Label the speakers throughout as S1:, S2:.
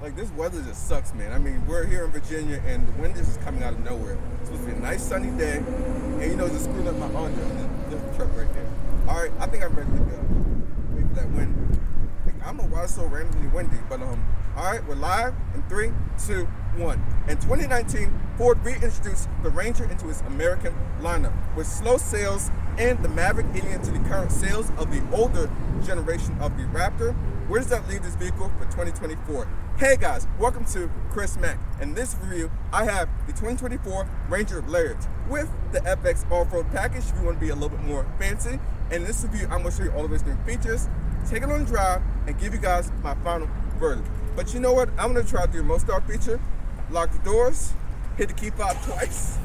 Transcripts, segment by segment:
S1: Like, this weather just sucks, man. I mean, we're here in Virginia, and the wind is just coming out of nowhere. It's supposed to be a nice sunny day, and you know, just screwed up my Honda. This truck right there. All right, I think I'm ready to go. Wait for that wind. I don't know why it's so randomly windy, but all right, we're live in 3, 2, 1. In 2019, Ford reintroduced the Ranger into its American lineup with slow sales and the Maverick eating into the current sales of the older generation of the Raptor. Where does that leave this vehicle for 2024? Hey guys, welcome to Chris Mack. In this review, I have the 2024 Ranger Lariat with the FX4 Off-Road Package if you want to be a little bit more fancy. In this review, I'm going to show you all of its new features, take it on a drive, and give you guys my final verdict. But you know what? I'm going to try to do a most start feature. Lock the doors, hit the key fob twice.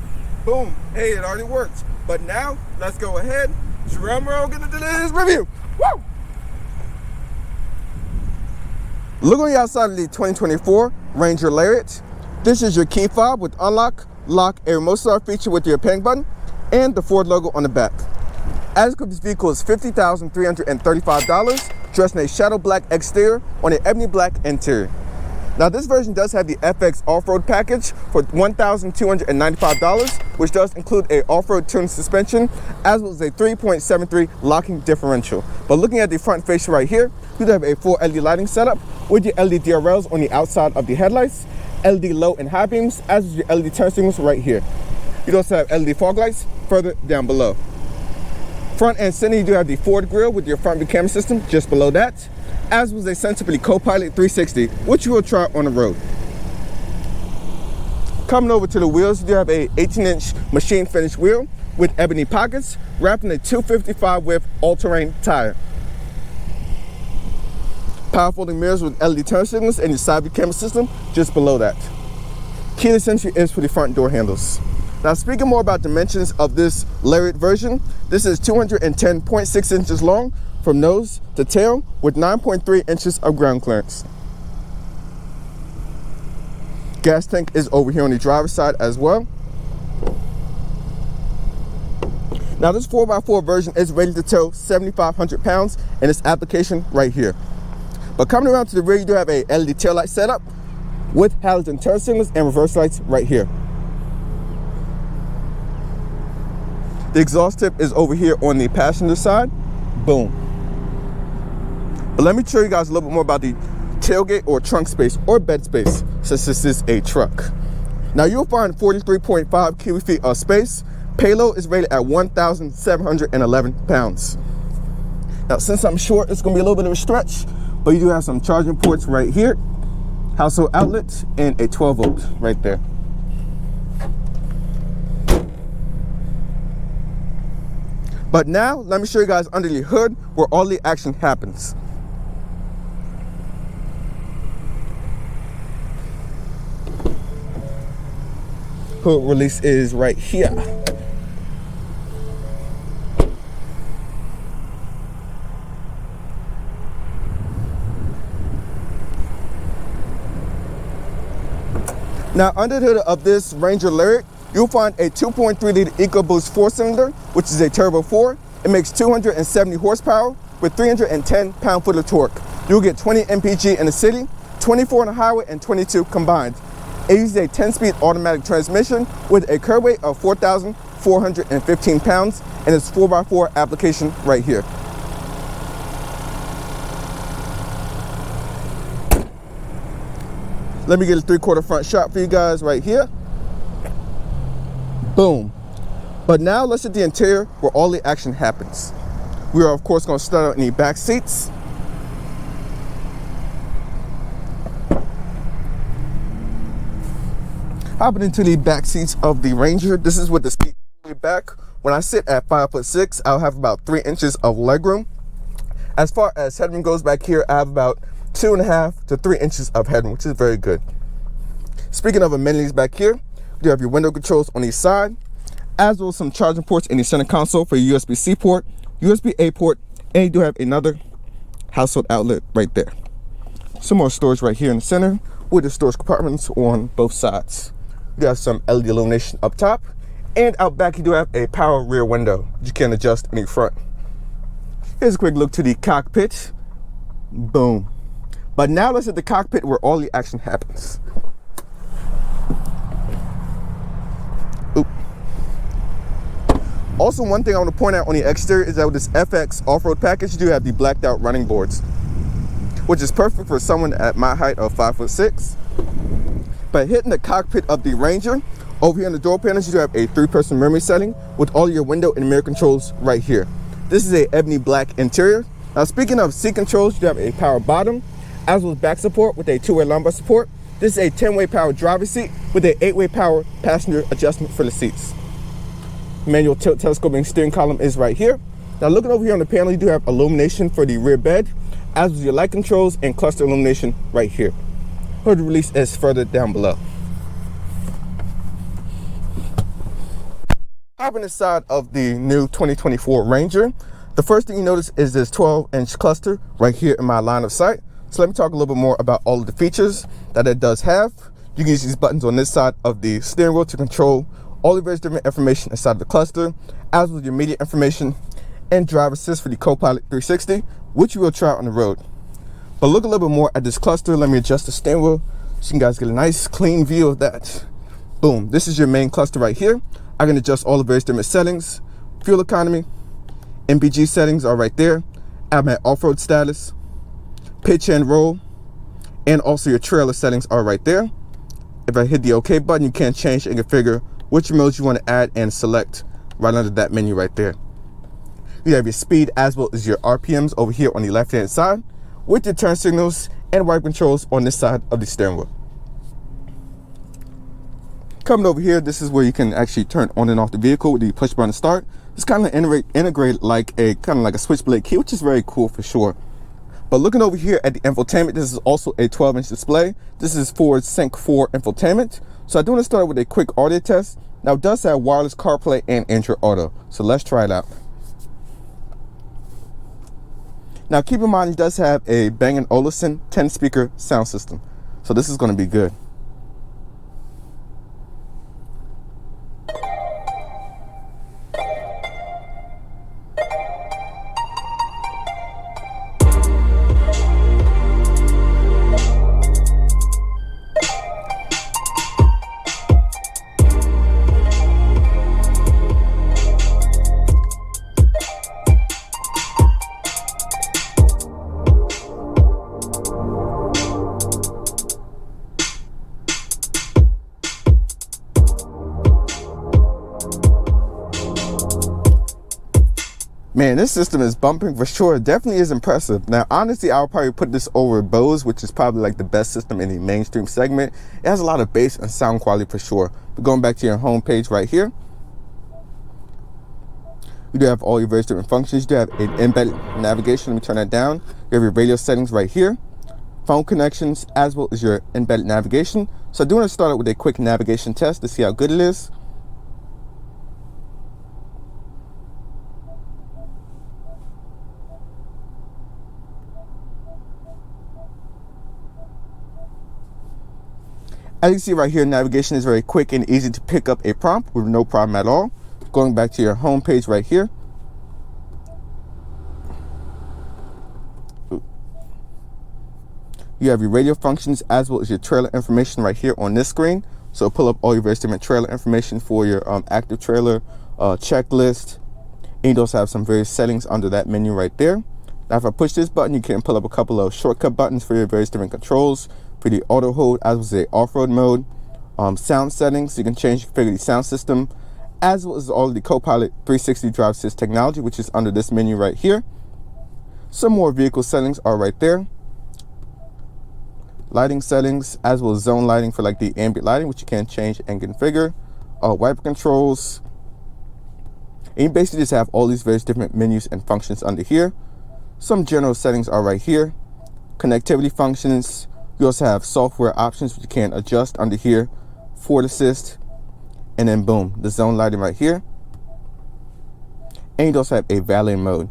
S1: Boom. Hey, it already worked. But now, let's go ahead. Drum roll, get into this review. Woo! Look on the outside of the 2024 Ranger Lariat. This is your key fob with unlock, lock, a remote start feature with your panic button, and the Ford logo on the back. As equipped, this vehicle is $50,335, dressed in a shadow black exterior on an ebony black interior. Now, this version does have the FX Off-Road Package for $1,295, which does include a off-road tuning suspension, as well as a 3.73 locking differential. But looking at the front face right here, you do have a full LED lighting setup with your LED DRLs on the outside of the headlights, LED low and high beams, as well as your LED turn signals right here. You also have LED fog lights further down below. Front and center, you do have the Ford grille with your front view camera system just below that, as was a Sensibly Copilot 360, which you will try on the road. Coming over to the wheels, you do have a 18-inch machine finished wheel with ebony pockets, wrapped in a 255 width all-terrain tire. Power folding mirrors with LED turn signals and your side view camera system just below that. Keyless entry is for the front door handles. Now, speaking more about dimensions of this Lariat version, this is 210.6 inches long from nose to tail with 9.3 inches of ground clearance. Gas tank is over here on the driver's side as well. Now, this 4x4 version is rated to tow 7,500 pounds in this application right here. But coming around to the rear, you do have a LED taillight setup with halogen turn signals and reverse lights right here. The exhaust tip is over here on the passenger side. Boom. But let me show you guys a little bit more about the tailgate or trunk space or bed space, since this is a truck. Now, you'll find 43.5 cubic feet of space. Payload is rated at 1,711 pounds. Now, since I'm short, it's gonna be a little bit of a stretch, but you do have some charging ports right here, household outlets, and a 12 volt right there. But now, let me show you guys under the hood where all the action happens. Hood release is right here. Now, under the hood of this Ranger Lariat, you'll find a 2.3 liter Ecoboost 4-cylinder, which is a turbo 4. It makes 270 horsepower with 310 pound-foot of torque. You'll get 20 mpg in the city, 24 on the highway, and 22 combined. It uses a 10-speed automatic transmission with a curb weight of 4,415 pounds and its 4x4 application right here. Let me get a 3/4 front shot for you guys right here. Boom. But now let's hit the interior where all the action happens. We are, of course, going to start out in the back seats. Hopping into the back seats of the Ranger. This is with the seat back. When I sit at 5'6", I'll have about 3 inches of legroom. As far as headroom goes back here, I have about 2.5 to 3 inches of headroom, which is very good. Speaking of amenities back here, you have your window controls on each side, as well as some charging ports in the center console for your USB-C port, USB-A port, and you do have another household outlet right there. Some more storage right here in the center with the storage compartments on both sides. You have some LED illumination up top, and out back you do have a power rear window you can adjust in the front. Here's a quick look to the cockpit. Boom. But now let's hit the cockpit where all the action happens. Oop. Also, one thing I want to point out on the exterior is that with this FX Off-Road Package, you do have the blacked out running boards, which is perfect for someone at my height of 5'6". But hitting the cockpit of the Ranger, over here on the door panels, you do have a 3-person memory setting with all your window and mirror controls right here. This is a ebony black interior. Now, speaking of seat controls, you have a power bottom, as well as back support with a 2-way lumbar support. This is a 10-way power driver's seat with a 8-way power passenger adjustment for the seats. Manual tilt telescoping steering column is right here. Now, looking over here on the panel, you do have illumination for the rear bed, as well as your light controls and cluster illumination right here. Hood release is further down below. Hopping inside of the new 2024 Ranger, the first thing you notice is this 12-inch cluster right here in my line of sight. So let me talk a little bit more about all of the features that it does have. You can use these buttons on this side of the steering wheel to control all the various different information inside of the cluster, as well as your media information and driver assist for the Copilot 360, which you will try on the road. But look a little bit more at this cluster. Let me adjust the steering wheel so you guys get a nice clean view of that. Boom, this is your main cluster right here. I can adjust all the various different settings. Fuel economy, MPG settings are right there. I have my off-road status, pitch and roll, and also your trailer settings are right there. If I hit the OK button, you can change and configure which modes you want to add and select right under that menu right there. You have your speed as well as your RPMs over here on the left-hand side, with your turn signals and wiper controls on this side of the steering wheel. Coming over here, this is where you can actually turn on and off the vehicle with the push button start. It's kind of integrated like a switchblade key, which is very cool for sure. But looking over here at the infotainment, this is also a 12-inch display. This is Ford Sync 4 infotainment. So I do want to start with a quick audio test. Now, it does have wireless CarPlay and Android Auto. So let's try it out. Now, keep in mind, it does have a Bang & Olufsen 10-speaker sound system. So this is going to be good. Man, this system is bumping for sure. It definitely is impressive. Now, honestly, I'll probably put this over Bose, which is probably like the best system in the mainstream segment. It has a lot of bass and sound quality for sure. But going back to your home page right here, you do have all your various different functions. You do have an embedded navigation. Let me turn that down. You have your radio settings right here, phone connections, as well as your embedded navigation. So I do want to start out with a quick navigation test to see how good it is. As you see right here, navigation is very quick and easy to pick up a prompt with no problem at all. Going back to your home page right here. You have your radio functions as well as your trailer information right here on this screen. So pull up all your various different trailer information for your active trailer checklist. And you also have some various settings under that menu right there. Now, if I push this button, you can pull up a couple of shortcut buttons for your various different controls. For the auto hold, as well as the off-road mode, sound settings, so you can change, configure the sound system, as well as all of the Copilot 360 Drive Assist technology, which is under this menu right here. Some more vehicle settings are right there. Lighting settings, as well as zone lighting for like the ambient lighting, which you can change and configure. Wiper controls. And you basically just have all these various different menus and functions under here. Some general settings are right here. Connectivity functions. You also have software options which you can adjust under here, Ford Assist, and then boom, the zone lighting right here. And you also have a valet mode,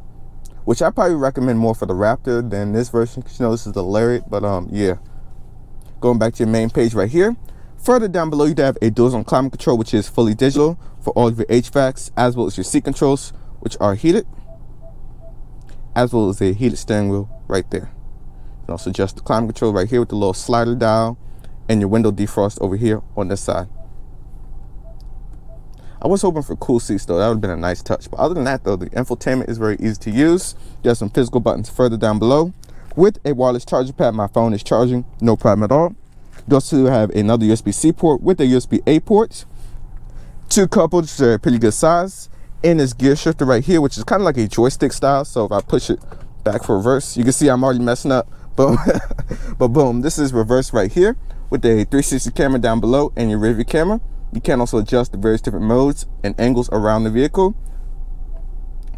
S1: which I probably recommend more for the Raptor than this version, because you know this is the Lariat, but yeah. Going back to your main page right here. Further down below, you have a dual zone climate control, which is fully digital for all of your HVACs, as well as your seat controls, which are heated, as well as a heated steering wheel right there. can also adjust the climate control right here with the little slider dial, and your window defrost over here on this side. I was hoping for cool seats though, that would have been a nice touch. But other than that though, the infotainment is very easy to use. You have some physical buttons further down below. With a wireless charger pad, my phone is charging, no problem at all. You also have another USB-C port with a USB-A port. 2 cup holders, which are a pretty good size. And this gear shifter right here, which is kind of like a joystick style. So if I push it back for reverse, you can see I'm already messing up. Boom. But boom, this is reverse right here with a 360 camera down below and your rear view camera. You can also adjust the various different modes and angles around the vehicle.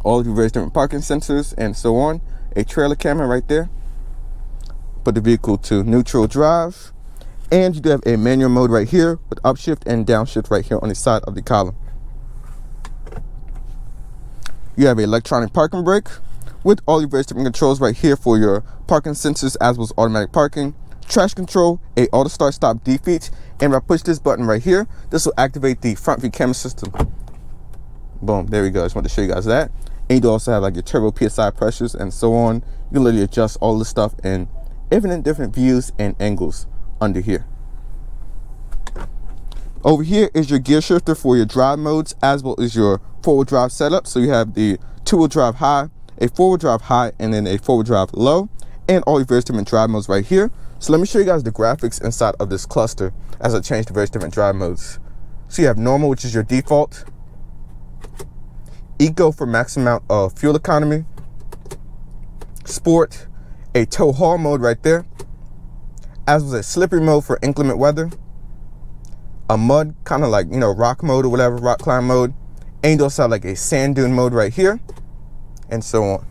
S1: All of your various different parking sensors and so on. A trailer camera right there. Put the vehicle to neutral drive. And you do have a manual mode right here with upshift and downshift right here on the side of the column. You have an electronic parking brake with all your various different controls right here for your parking sensors as well as automatic parking. Trash control, a auto start stop defeat, and if I push this button right here, this will activate the front view camera system. Boom, there we go. I just want to show you guys that. And you do also have like your turbo PSI pressures and so on. You can literally adjust all this stuff in infinite different views and angles under here. Over here is your gear shifter for your drive modes as well as your four-wheel drive setup. So you have the two-wheel drive high, a four-wheel drive high, and then a four-wheel drive low, and all your various different drive modes right here. So let me show you guys the graphics inside of this cluster as I change the various different drive modes. So you have normal, which is your default, eco for maximum amount of fuel economy, sport, a tow haul mode right there, as well as a slippery mode for inclement weather, a mud kind of like, you know, rock mode or whatever, rock climb mode, and you also have like a sand dune mode right here, and so on.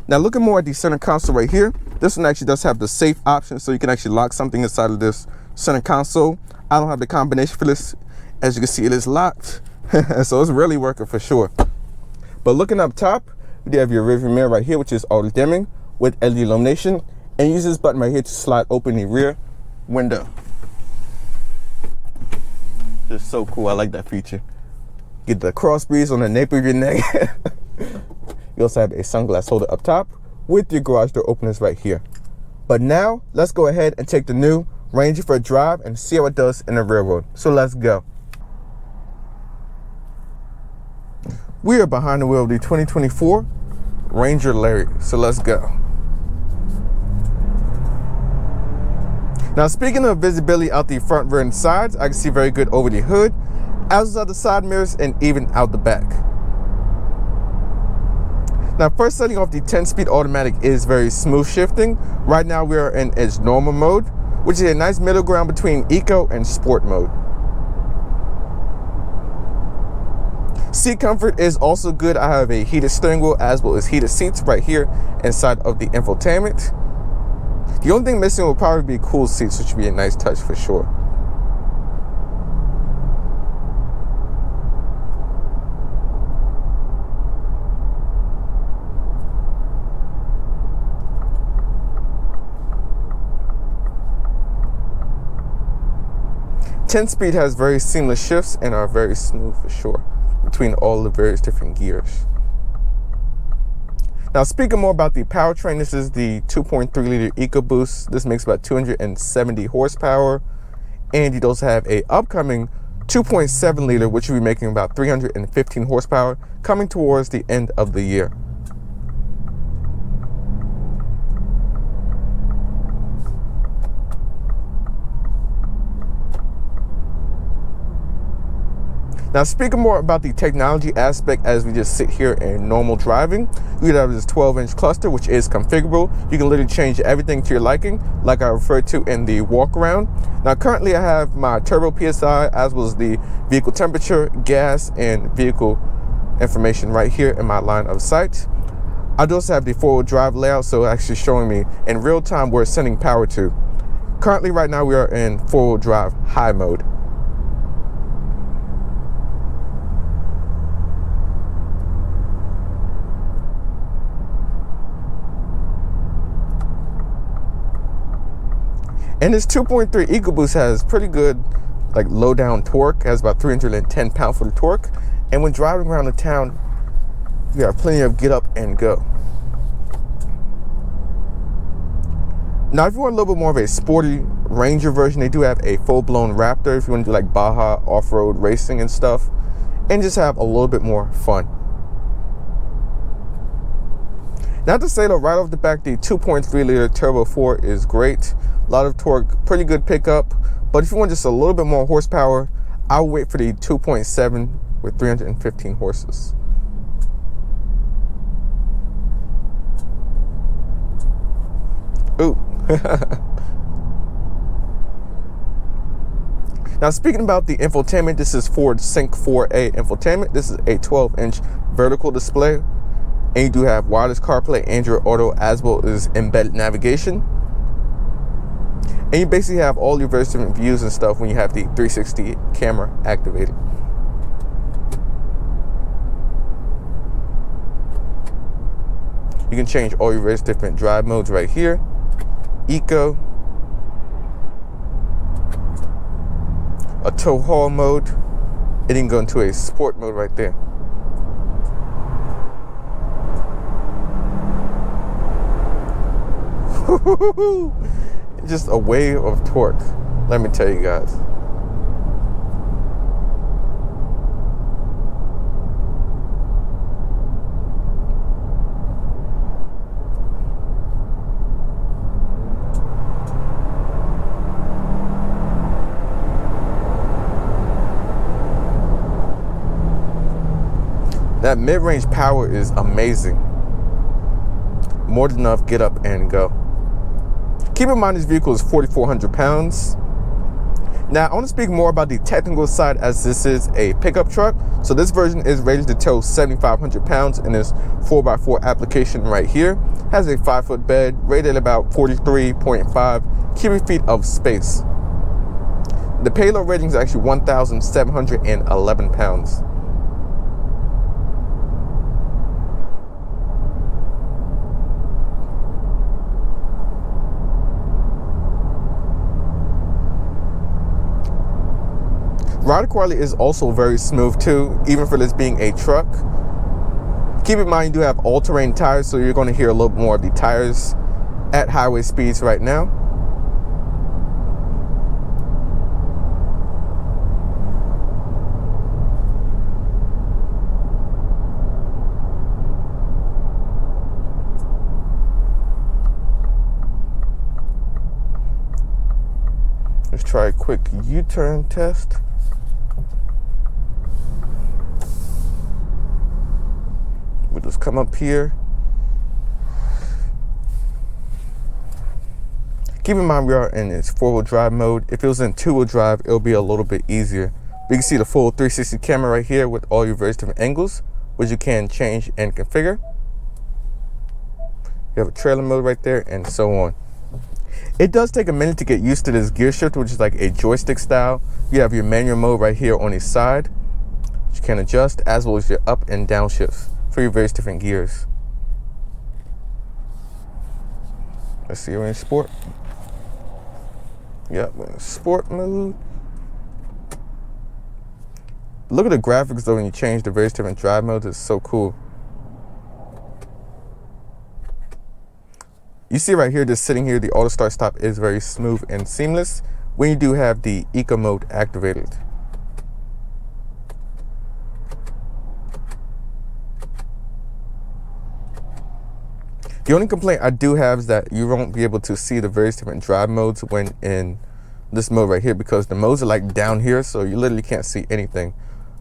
S1: Now looking more at the center console right here, this one actually does have the safe option, so you can actually lock something inside of this center console. I don't have the combination for this. As you can see, it is locked. So it's really working for sure. But looking up top, you have your rear view mirror right here, which is auto dimming with LED illumination, and use this button right here to slide open the rear window. Just so cool. I like that feature. Get the cross breeze on the nape of your neck. You also have a sunglass holder up top with your garage door openers right here. But now let's go ahead and take the new Ranger for a drive and see how it does in the real world. So let's go. We are behind the wheel of the 2024 Ranger Lariat. So let's go. Now speaking of visibility out the front, rear, and sides, I can see very good over the hood, as well as the side mirrors and even out the back. Now first setting off, the 10-speed automatic is very smooth shifting. Right now we are in its normal mode, which is a nice middle ground between eco and sport mode. Seat comfort is also good. I have a heated steering wheel as well as heated seats right here inside of the infotainment. The only thing missing will probably be cool seats, which would be a nice touch for sure. Ten-speed has very seamless shifts and are very smooth for sure between all the various different gears. Now speaking more about the powertrain, this is the 2.3 liter Ecoboost. This makes about 270 horsepower, and you also have a upcoming 2.7 liter, which will be making about 315 horsepower coming towards the end of the year. Now speaking more about the technology aspect, as we just sit here in normal driving, we have this 12-inch cluster, which is configurable. You can literally change everything to your liking, like I referred to in the Walkaround. Now currently I have my turbo PSI as well as the vehicle temperature, gas, and vehicle information right here in my line of sight. I do also have the four-wheel drive layout, so actually showing me in real time where it's sending power to. Currently right now we are in four-wheel drive high mode. And this 2.3 Ecoboost has pretty good like low down torque, has about 310 pound-foot of torque. And when driving around the town, you have plenty of get up and go. Now, if you want a little bit more of a sporty Ranger version, they do have a full-blown Raptor if you want to do like Baja off-road racing and stuff, and just have a little bit more fun. Not to say though, right off the back, the 2.3 liter Turbo 4 is great. A lot of torque, pretty good pickup. But if you want just a little bit more horsepower, I'll wait for the 2.7 with 315 horses. Ooh. Now, speaking about the infotainment, this is Ford Sync 4A infotainment. This is a 12-inch vertical display. And you do have wireless CarPlay, Android Auto, as well as embedded navigation. And you basically have all your various different views and stuff when you have the 360 camera activated. You can change all your various different drive modes right here. Eco, a tow haul mode, and you can go into a sport mode right there. Just a wave of torque, let me tell you guys. That mid-range power is amazing. More than enough, get up and go. Keep in mind this vehicle is 4,400 pounds. Now, I want to speak more about the technical side, as this is a pickup truck. So this version is rated to tow 7,500 pounds in this 4x4 application right here. Has a 5-foot bed, rated at about 43.5 cubic feet of space. The payload rating is actually 1,711 pounds. Rider quality is also very smooth too, even for this being a truck. Keep in mind you do have all-terrain tires, so you're going to hear a little bit more of the tires at highway speeds right now. Let's try a quick U-turn test. We'll just come up here. Keep in mind we are in its 4-wheel drive mode. If it was in 2-wheel drive, it'll be a little bit easier. But you can see the full 360 camera right here with all your various different angles, which you can change and configure. You have a trailer mode right there, and so on. It does take a minute to get used to this gear shift, which is like a joystick style. You have your manual mode right here on the side, which you can adjust, as well as your up and down shifts for your various different gears. Let's see, we're in sport. Yep, we're in sport mode. Look at the graphics though when you change the various different drive modes. It's so cool. You see right here, just sitting here, the auto start stop is very smooth and seamless when you do have the eco mode activated. The only complaint I do have is that you won't be able to see the various different drive modes when in this mode right here, because the modes are like down here, so you literally can't see anything.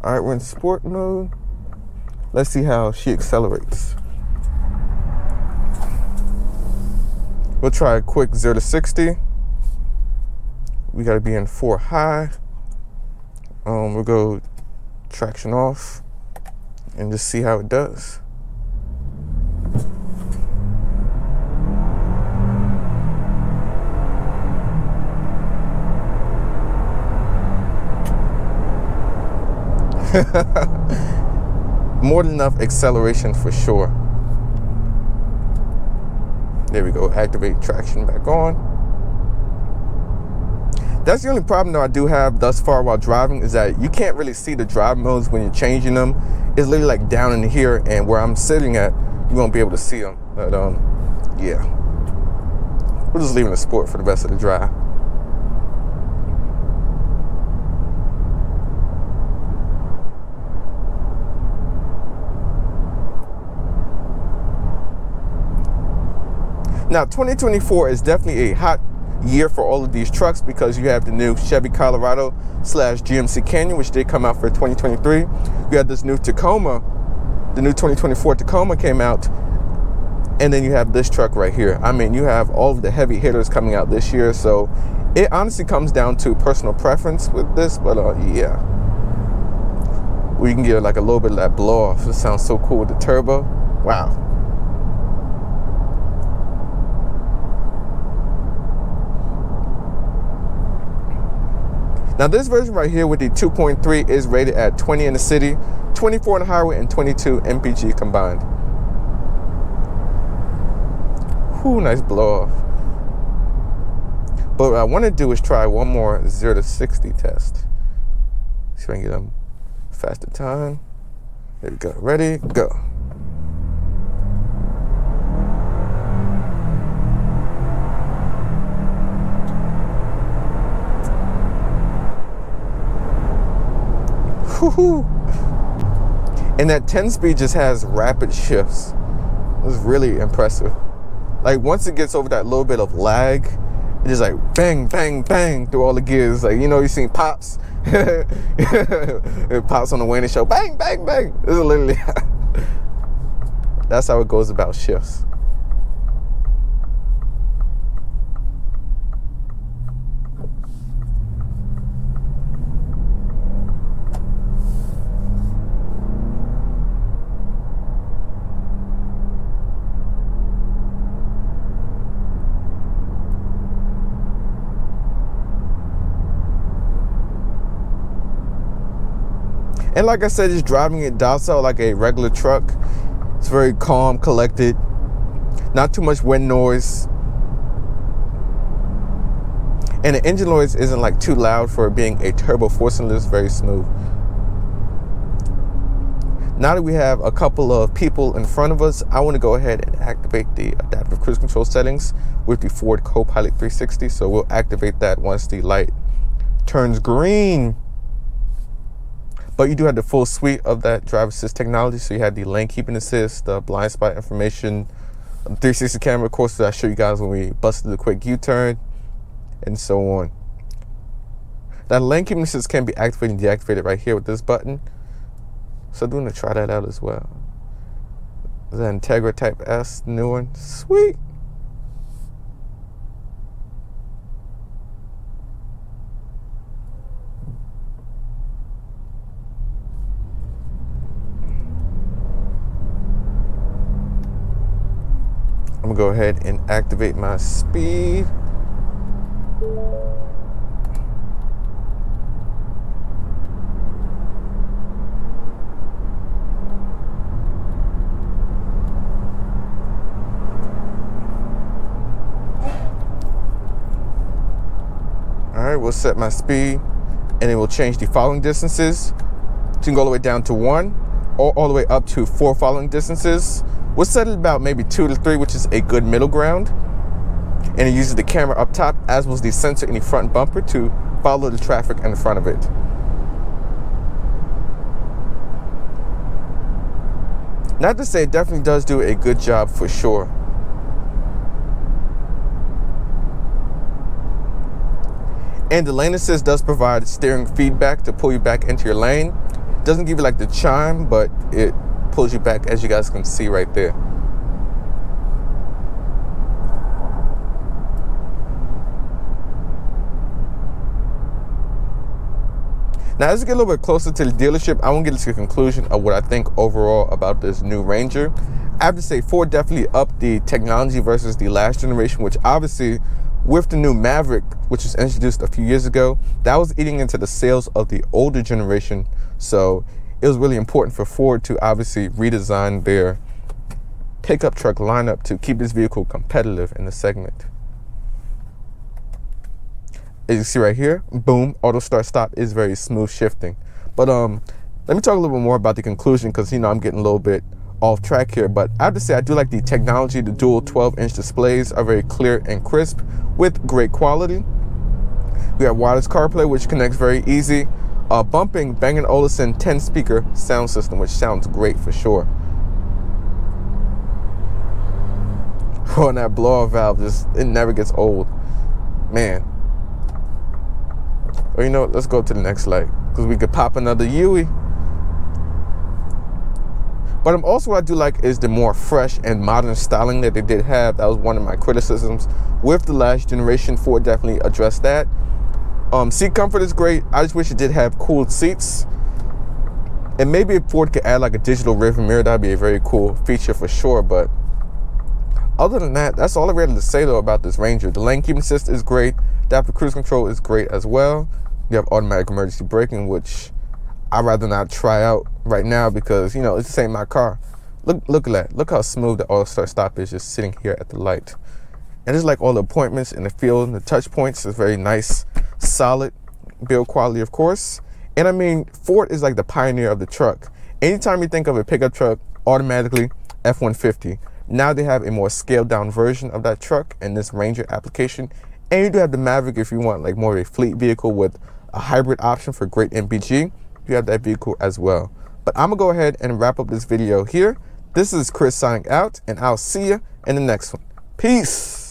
S1: All right, we're in sport mode. Let's see how she accelerates. We'll try a quick 0 to 60. We gotta be in 4 high. We'll go traction off and just see how it does. More than enough acceleration for sure. There we go, activate traction back on. That's the only problem that I do have thus far while driving, is that you can't really see the drive modes when you're changing them. It's literally like down in here, and where I'm sitting at, you won't be able to see them. But yeah. We're just leaving the sport for the rest of the drive. Now, 2024 is definitely a hot year for all of these trucks because you have the new Chevy Colorado / GMC Canyon, which did come out for 2023. You have this new Tacoma, the new 2024 Tacoma came out, and then you have this truck right here. I mean, you have all of the heavy hitters coming out this year, so it honestly comes down to personal preference with this, but yeah. We can get like a little bit of that blow off. It sounds so cool with the turbo. Wow. Now this version right here with the 2.3 is rated at 20 in the city, 24 on the highway, and 22 MPG combined. Whew, nice blow off. But what I want to do is try one more 0 to 60 test. See if I can get them faster time. There we go. Ready, go. And that 10 speed just has rapid shifts. It was really impressive. Like once it gets over that little bit of lag, it just like bang, bang, bang through all the gears. Like, you know, you seen Pops. It pops on the Wayne show. Bang, bang, bang. This is literally that's how it goes about shifts. And like I said, just driving it docile like a regular truck. It's very calm, collected, not too much wind noise. And the engine noise isn't like too loud for being a turbo 4-cylinder. It's very smooth. Now that we have a couple of people in front of us, I want to go ahead and activate the adaptive cruise control settings with the Ford Copilot 360. So we'll activate that once the light turns green. But you do have the full suite of that driver assist technology. So you have the lane keeping assist, the blind spot information, the 360 camera, of course, that I showed you guys when we busted the quick U-turn, and so on. Now, the lane keeping assist can be activated and deactivated right here with this button. So I'm going to try that out as well. The Integra Type S, new one. Sweet. I'm gonna go ahead and activate my speed. All right, we'll set my speed, and it will change the following distances. So you can go all the way down to 1, or all the way up to 4 following distances. We'll set it about maybe 2 to 3, which is a good middle ground. And it uses the camera up top, as well as the sensor in the front bumper to follow the traffic in front of it. Not to say it definitely does do a good job for sure. And the lane assist does provide steering feedback to pull you back into your lane. It doesn't give you like the chime, but it pulls you back, as you guys can see right there. Now, as we get a little bit closer to the dealership, I want to get to the conclusion of what I think overall about this new Ranger. I have to say, Ford definitely upped the technology versus the last generation, which obviously, with the new Maverick, which was introduced a few years ago, that was eating into the sales of the older generation. So it was really important for Ford to obviously redesign their pickup truck lineup to keep this vehicle competitive in the segment. As you see right here, boom, auto start stop is very smooth shifting. But let me talk a little bit more about the conclusion, because I'm getting a little bit off track here, but I have to say I do like the technology. The dual 12-inch displays are very clear and crisp with great quality. We have wireless CarPlay, which connects very easy. Bumping Bang & Olufsen 10-speaker sound system, which sounds great for sure. Oh, and that blower valve, it never gets old, man. Or you know what, let's go to the next light, because we could pop another Yui. But also what I do like is the more fresh and modern styling that they did have. That was one of my criticisms with the last generation. Ford definitely addressed that. Seat comfort is great. I just wish it did have cooled seats. And maybe if Ford could add like a digital rearview mirror, that'd be a very cool feature for sure. But other than that, that's all I really had to say though about this Ranger. The lane keeping assist is great. Adaptive cruise control is great as well. You have automatic emergency braking, which I'd rather not try out right now because, you know, it's the same my car. Look at that. Look how smooth the auto start stop is just sitting here at the light. And it's like all the appointments and the feel and the touch points is very nice, solid build quality, of course. And I mean, Ford is like the pioneer of the truck. Anytime you think of a pickup truck, automatically F-150. Now they have a more scaled down version of that truck in this Ranger application. And you do have the Maverick if you want like more of a fleet vehicle with a hybrid option for great MPG. You have that vehicle as well. But I'm gonna go ahead and wrap up this video here. This is Chris signing out, and I'll see you in the next one. Peace.